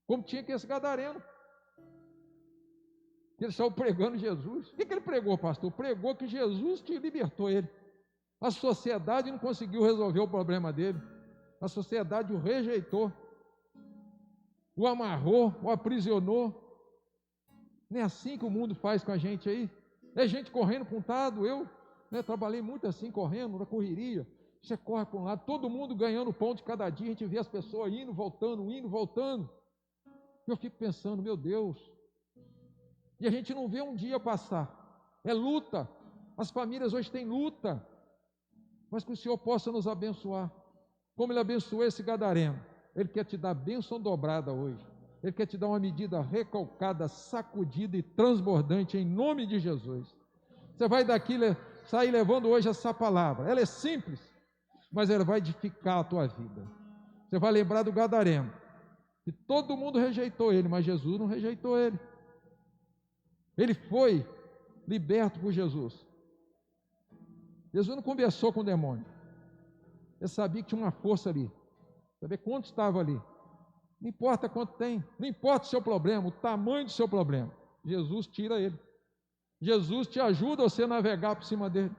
Como tinha que esse gadareno. Ele saiu pregando Jesus. O que ele pregou, pastor? Pregou que Jesus te libertou ele. A sociedade não conseguiu resolver o problema dele. A sociedade o rejeitou. O amarrou, o aprisionou. Não é assim que o mundo faz com a gente aí? É gente correndo para um lado, eu trabalhei muito assim, correndo, na correria, você corre para um lado, todo mundo ganhando pão de cada dia, a gente vê as pessoas indo, voltando, e eu fico pensando, meu Deus, e a gente não vê um dia passar, é luta, as famílias hoje têm luta, mas que o Senhor possa nos abençoar, como Ele abençoou esse gadareno, Ele quer te dar bênção dobrada hoje, Ele quer te dar uma medida recalcada, sacudida e transbordante em nome de Jesus. Você vai daqui sair levando hoje essa palavra. Ela é simples, mas ela vai edificar a tua vida. Você vai lembrar do gadareno, que todo mundo rejeitou ele, mas Jesus não rejeitou ele. Ele foi liberto por Jesus. Jesus não conversou com o demônio. Ele sabia que tinha uma força ali. Sabia quanto estava ali. Não importa quanto tem, não importa o seu problema, o tamanho do seu problema, Jesus tira ele. Jesus te ajuda a você navegar por cima dele.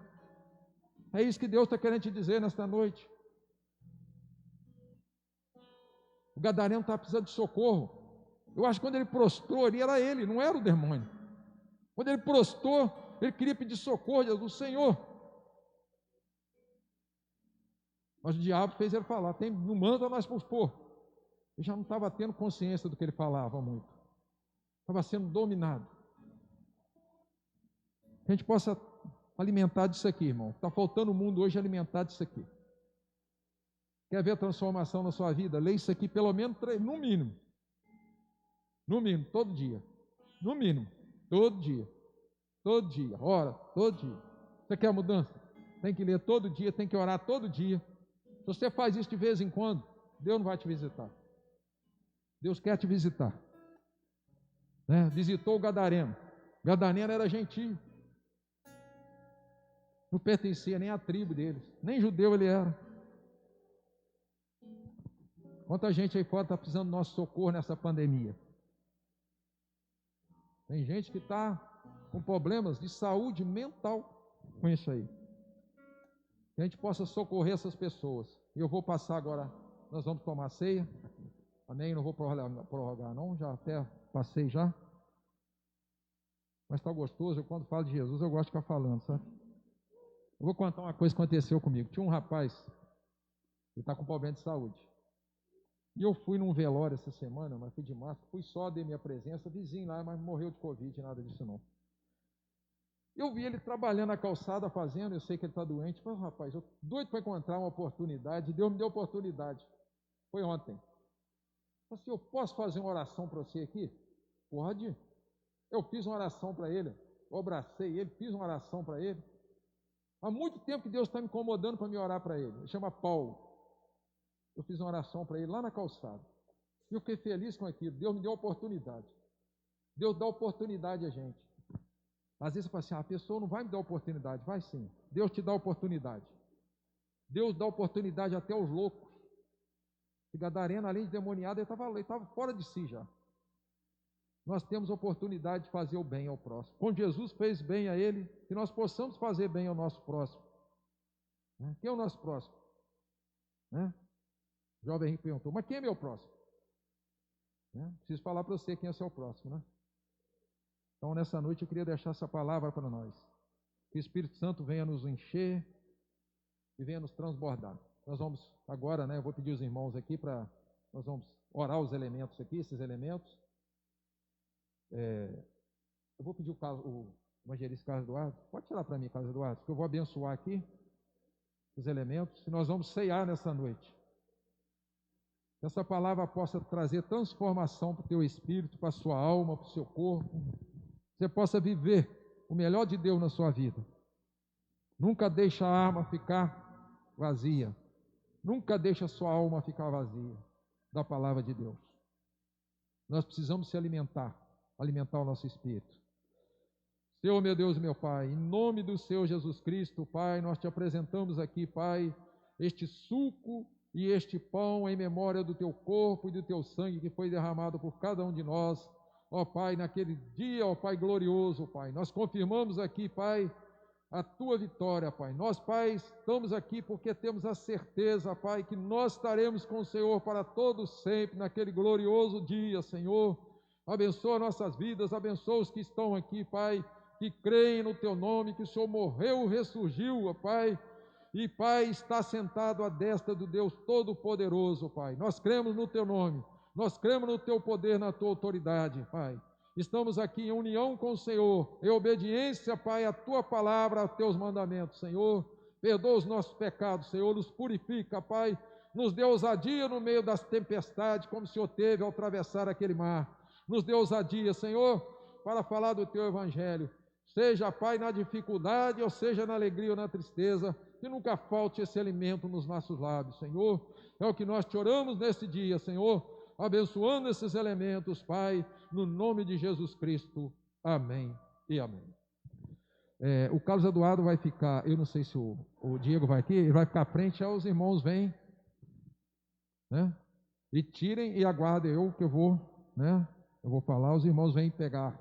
É isso que Deus está querendo te dizer nesta noite. O gadareno está precisando de socorro. Eu acho que quando ele prostrou ali, era ele, não era o demônio. Quando ele prostrou, ele queria pedir socorro, Jesus, Senhor. Mas o diabo fez ele falar, não manda nós por pôr. Ele já não estava tendo consciência do que ele falava muito. Estava sendo dominado. Que a gente possa alimentar disso aqui, irmão. Está faltando o mundo hoje alimentar disso aqui. Quer ver a transformação na sua vida? Lê isso aqui pelo menos 3, no mínimo. No mínimo, todo dia. No mínimo, todo dia. Todo dia, ora, todo dia. Você quer mudança? Tem que ler todo dia, tem que orar todo dia. Se você faz isso de vez em quando, Deus não vai te visitar. Deus quer te visitar. Visitou o gadareno. O gadareno era gentio. Não pertencia nem à tribo deles. Nem judeu ele era. Quanta gente aí fora está precisando do nosso socorro nessa pandemia. Tem gente que está com problemas de saúde mental com isso aí. Que a gente possa socorrer essas pessoas. E eu vou passar agora, nós vamos tomar ceia. Amém? Não vou prorrogar não, já até passei já. Mas está gostoso, eu quando falo de Jesus eu gosto de ficar falando, sabe? Eu vou contar uma coisa que aconteceu comigo. Tinha um rapaz, ele está com problema de saúde. E eu fui num velório essa semana, mas fui de máscara, fui só, dei minha presença, vizinho lá, mas morreu de Covid, nada disso não. Eu vi ele trabalhando na calçada, fazendo, eu sei que ele está doente. Falei, rapaz, eu doido para encontrar uma oportunidade, Deus me deu oportunidade. Foi ontem. Falei assim, eu posso fazer uma oração para você aqui? Pode. Eu fiz uma oração para ele, eu abracei ele, fiz uma oração para ele. Há muito tempo que Deus está me incomodando para me orar para ele. Ele chama Paulo. Eu fiz uma oração para ele lá na calçada. E eu fiquei feliz com aquilo. Deus me deu oportunidade. Deus dá oportunidade a gente. Às vezes você fala assim, a pessoa não vai me dar oportunidade. Vai sim. Deus te dá oportunidade. Deus dá oportunidade até aos loucos. E Gadareno, além de demoniado, ele estava fora de si já. Nós temos oportunidade de fazer o bem ao próximo. Quando Jesus fez bem a ele, que nós possamos fazer bem ao nosso próximo. Quem é o nosso próximo? O jovem Henrique perguntou, mas quem é meu próximo? Preciso falar para você quem é o seu próximo, né? Então, nessa noite, eu queria deixar essa palavra para nós. Que o Espírito Santo venha nos encher e venha nos transbordar. Nós vamos agora, eu vou pedir os irmãos aqui nós vamos orar os elementos aqui, esses elementos. Eu vou pedir o evangelista Carlos Eduardo, pode tirar para mim, Carlos Eduardo, que eu vou abençoar aqui os elementos e nós vamos ceiar nessa noite. Que essa palavra possa trazer transformação para o teu espírito, para a sua alma, para o seu corpo. Você possa viver o melhor de Deus na sua vida. Nunca deixe a alma ficar vazia. Nunca deixe a sua alma ficar vazia da palavra de Deus. Nós precisamos se alimentar o nosso espírito. Senhor, meu Deus e meu Pai, em nome do Senhor Jesus Cristo, Pai, nós te apresentamos aqui, Pai, este suco e este pão em memória do teu corpo e do teu sangue que foi derramado por cada um de nós, ó Pai, naquele dia, ó Pai glorioso, Pai. Nós confirmamos aqui, Pai, a tua vitória, Pai. Nós, Pai, estamos aqui porque temos a certeza, Pai, que nós estaremos com o Senhor para todos sempre, naquele glorioso dia, Senhor. Abençoa nossas vidas, abençoa os que estão aqui, Pai, que creem no teu nome, que o Senhor morreu, ressurgiu, ó Pai, e Pai, está sentado à destra do Deus Todo-Poderoso, Pai. Nós cremos no teu nome, nós cremos no teu poder, na tua autoridade, Pai. Estamos aqui em união com o Senhor, em obediência, Pai, à tua palavra, aos teus mandamentos, Senhor. Perdoa os nossos pecados, Senhor, nos purifica, Pai. Nos dê ousadia no meio das tempestades, como o Senhor teve ao atravessar aquele mar. Nos dê ousadia, Senhor, para falar do teu evangelho. Seja, Pai, na dificuldade, ou seja na alegria ou na tristeza, que nunca falte esse alimento nos nossos lábios, Senhor. É o que nós te oramos nesse dia, Senhor, abençoando esses elementos, Pai, no nome de Jesus Cristo. Amém e amém. O Carlos Eduardo vai ficar, eu não sei se o Diego vai aqui, ele vai ficar à frente, aí os irmãos vêm, e tirem e aguardem eu, que eu vou falar, os irmãos vêm pegar,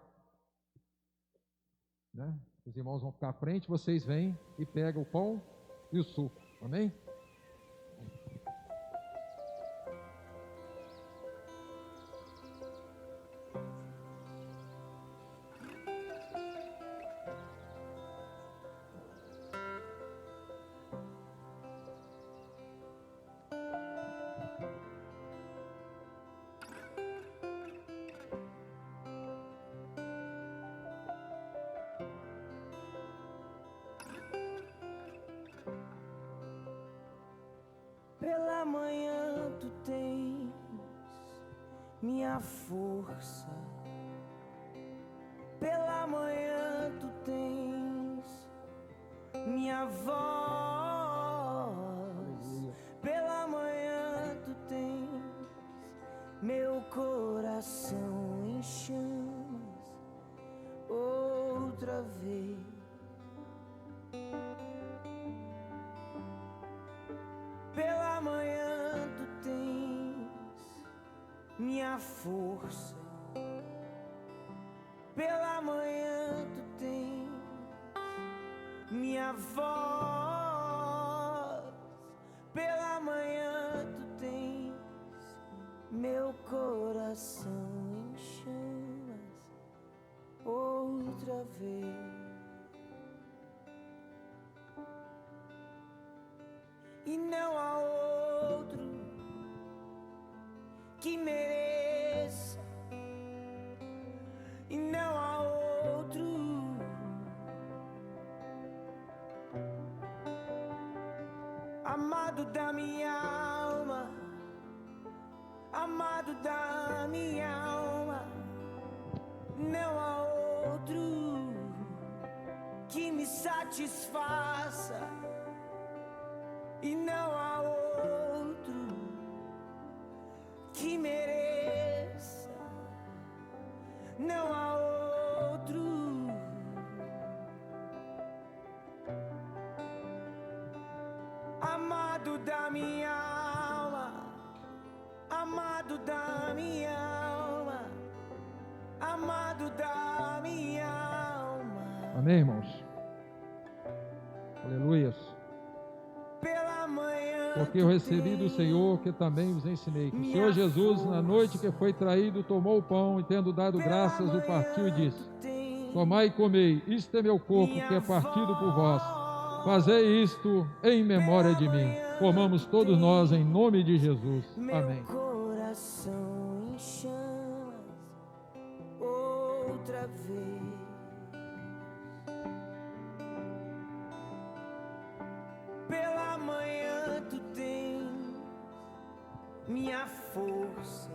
os irmãos vão ficar à frente, vocês vêm e pegam o pão e o suco, amém? Pela manhã tu tens minha força, pela manhã tu tens minha voz, pela manhã tu tens meu coração em chamas outra vez. Pela manhã tu tens minha força, pela manhã tu tens minha voz, pela manhã tu tens meu coração em chamas outra vez. E não há outro que mereça, e não há outro amado da minha alma, amado da minha alma. Não há outro que me satisfaça, e não há outro que mereça. Amém, irmãos? Aleluias. pela manhã. Porque eu recebi do Senhor, que também vos ensinei, que o Senhor Jesus, na noite que foi traído, tomou o pão e, tendo dado graças, o partiu e disse: tomai e comei, isto é meu corpo, que é partido por vós. Fazei isto em memória de mim. Comamos todos nós em nome de Jesus. Amém. Meu coração em chamas outra vez. Pela manhã tu tens minha força.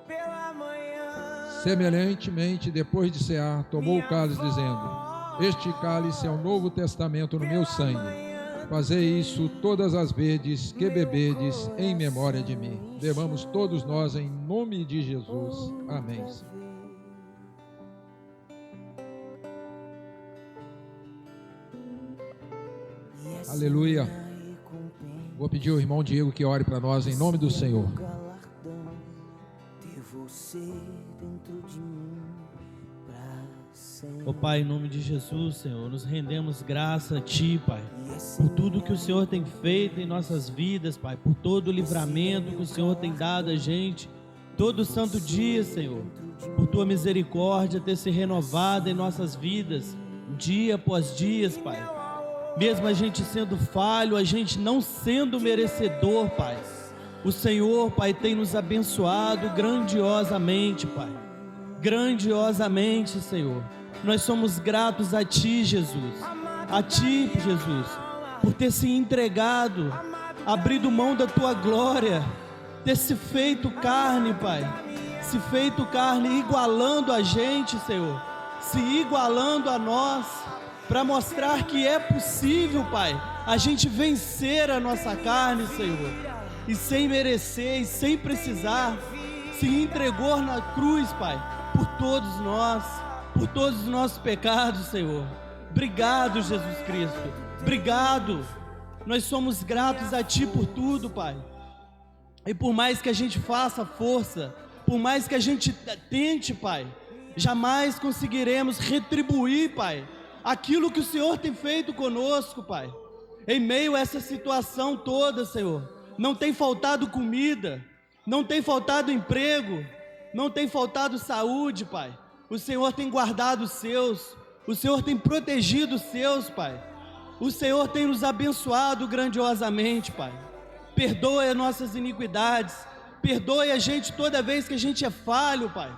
Pela manhã Semelhantemente, depois de cear, tomou o cálice, dizendo: este cálice é o novo testamento no meu sangue. Fazei isso todas as vezes que bebedes em memória de mim. Bebamos todos nós em nome de Jesus. Amém. Aleluia. Vou pedir ao irmão Diego que ore para nós em nome do Senhor. Ó Pai, em nome de Jesus, Senhor, nos rendemos graça a Ti, Pai, por tudo que o Senhor tem feito em nossas vidas, Pai, por todo o livramento que o Senhor tem dado a gente, todo santo dia, Senhor, por Tua misericórdia ter se renovado em nossas vidas, dia após dia, Pai. Mesmo a gente sendo falho, a gente não sendo merecedor, Pai, o Senhor, Pai, tem nos abençoado grandiosamente, Pai, grandiosamente, Senhor. Nós somos gratos a Ti, Jesus, a Ti, Jesus, por ter se entregado, abrido mão da Tua glória, ter se feito carne, Pai, se feito carne, igualando a gente, Senhor, se igualando a nós, para mostrar que é possível, Pai, a gente vencer a nossa carne, Senhor, e sem merecer, e sem precisar, se entregou na cruz, Pai, por todos nós, por todos os nossos pecados, Senhor. Obrigado, Jesus Cristo, obrigado. Nós somos gratos a Ti por tudo, Pai. E por mais que a gente faça força, por mais que a gente tente, Pai, jamais conseguiremos retribuir, Pai, aquilo que o Senhor tem feito conosco, Pai. Em meio a essa situação toda, Senhor, não tem faltado comida, não tem faltado emprego, não tem faltado saúde, Pai. O Senhor tem guardado os seus, o Senhor tem protegido os seus, Pai. O Senhor tem nos abençoado grandiosamente, Pai. Perdoe as nossas iniquidades, perdoe a gente toda vez que a gente é falho, Pai.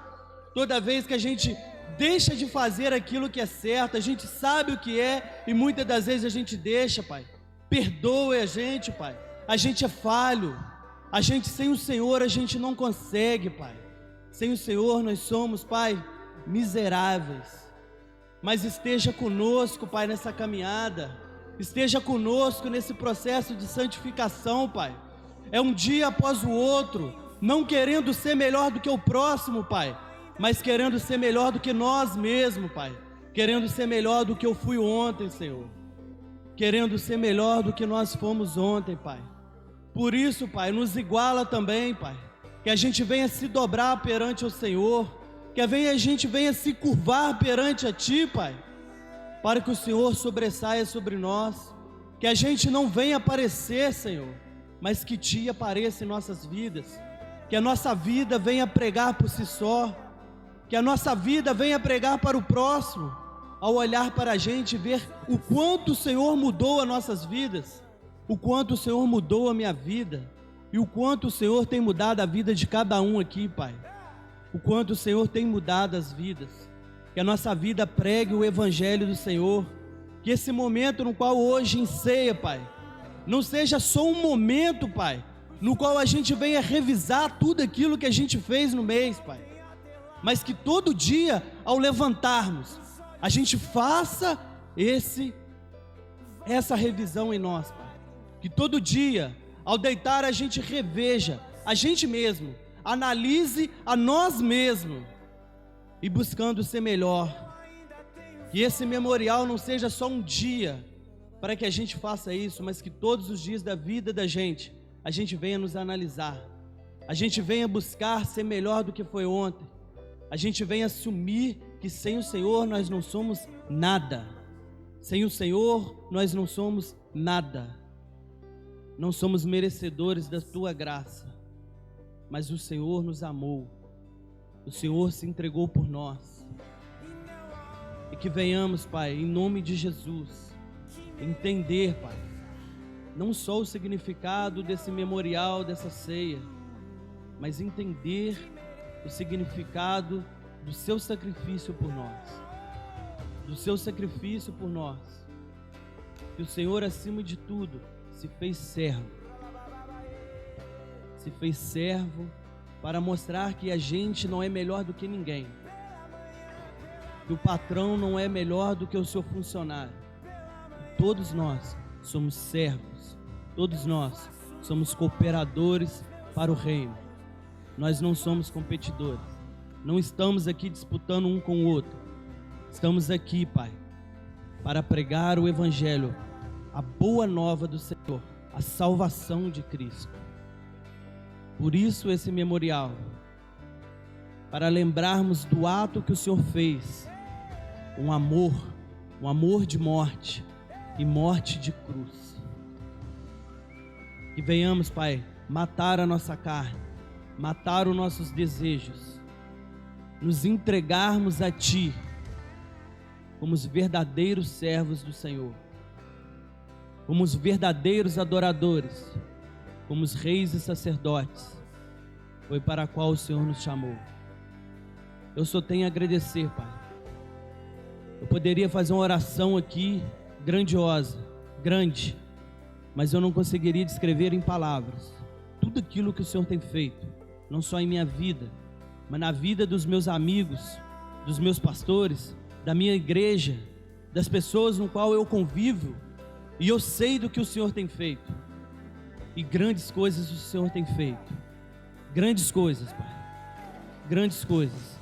Toda vez que a gente deixa de fazer aquilo que é certo, a gente sabe o que é e muitas das vezes a gente deixa, Pai. Perdoe a gente, Pai. A gente é falho. A gente sem o Senhor a gente não consegue, Pai. Sem o Senhor nós somos, Pai, miseráveis. Mas esteja conosco, Pai, nessa caminhada. Esteja conosco nesse processo de santificação, Pai. É um dia após o outro, não querendo ser melhor do que o próximo, Pai, mas querendo ser melhor do que nós mesmos, Pai. Querendo ser melhor do que eu fui ontem, Senhor. Querendo ser melhor do que nós fomos ontem, Pai. Por isso, Pai, nos iguala também, Pai. Que a gente venha se dobrar perante o Senhor, que a gente venha se curvar perante a Ti, Pai, para que o Senhor sobressaia sobre nós, que a gente não venha aparecer, Senhor, mas que Ti apareça em nossas vidas, que a nossa vida venha pregar por si só, que a nossa vida venha pregar para o próximo, ao olhar para a gente e ver o quanto o Senhor mudou as nossas vidas, o quanto o Senhor mudou a minha vida, e o quanto o Senhor tem mudado a vida de cada um aqui, Pai. O quanto o Senhor tem mudado as vidas, que a nossa vida pregue o Evangelho do Senhor, que esse momento no qual hoje enceia, Pai, não seja só um momento, Pai, no qual a gente venha revisar tudo aquilo que a gente fez no mês, Pai, mas que todo dia, ao levantarmos, a gente faça essa revisão em nós, Pai, que todo dia, ao deitar, a gente reveja a gente mesmo, analise a nós mesmos e buscando ser melhor. Que esse memorial não seja só um dia para que a gente faça isso, mas que todos os dias da vida da gente, a gente venha nos analisar, a gente venha buscar ser melhor do que foi ontem, a gente venha assumir que sem o Senhor nós não somos nada. Sem o Senhor nós não somos nada. Não somos merecedores da tua graça, mas o Senhor nos amou. O Senhor se entregou por nós. E que venhamos, Pai, em nome de Jesus, entender, Pai, não só o significado desse memorial, dessa ceia, mas entender o significado do seu sacrifício por nós. Do seu sacrifício por nós. Que o Senhor, acima de tudo, se fez servo. Se fez servo para mostrar que a gente não é melhor do que ninguém. Que o patrão não é melhor do que o seu funcionário. Todos nós somos servos. Todos nós somos cooperadores para o reino. Nós não somos competidores. Não estamos aqui disputando um com o outro. Estamos aqui, Pai, para pregar o Evangelho, a boa nova do Senhor, a salvação de Cristo. Por isso esse memorial, para lembrarmos do ato que o Senhor fez, um amor de morte e morte de cruz. Que venhamos, Pai, matar a nossa carne, matar os nossos desejos, nos entregarmos a Ti, como os verdadeiros servos do Senhor, como os verdadeiros adoradores, como os reis e sacerdotes, foi para a qual o Senhor nos chamou. Eu só tenho a agradecer, Pai. Eu poderia fazer uma oração aqui, grandiosa, grande, mas eu não conseguiria descrever em palavras tudo aquilo que o Senhor tem feito, não só em minha vida, mas na vida dos meus amigos, dos meus pastores, da minha igreja, das pessoas no qual eu convivo, e eu sei do que o Senhor tem feito, e grandes coisas o Senhor tem feito, grandes coisas, Pai, grandes coisas,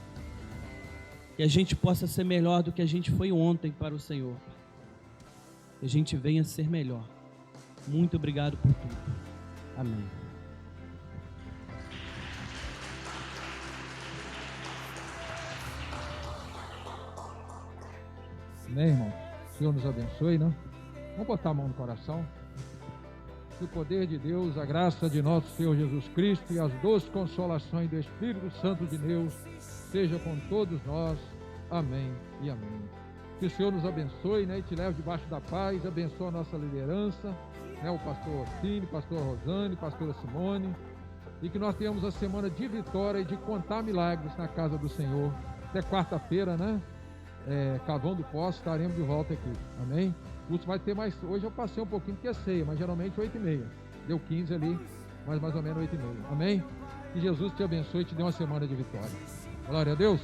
que a gente possa ser melhor do que a gente foi ontem para o Senhor, que a gente venha ser melhor. Muito obrigado por tudo, amém. Amém, irmão? O Senhor nos abençoe, né? Vamos botar a mão no coração. Que o poder de Deus, a graça de nosso Senhor Jesus Cristo e as doces consolações do Espírito Santo de Deus seja com todos nós. Amém e amém. Que o Senhor nos abençoe, né? E te leve debaixo da paz, abençoa a nossa liderança, né? O pastor Orsini, pastor Rosane, pastora Simone. E que nós tenhamos a semana de vitória e de contar milagres na casa do Senhor. Até quarta-feira, né? Cavando Poço, estaremos de volta aqui, amém? O curso vai ter mais, hoje eu passei um pouquinho porque é ceia, mas geralmente 8h30, deu 15 ali, mas mais ou menos 8h30, amém? Que Jesus te abençoe e te dê uma semana de vitória. Glória a Deus.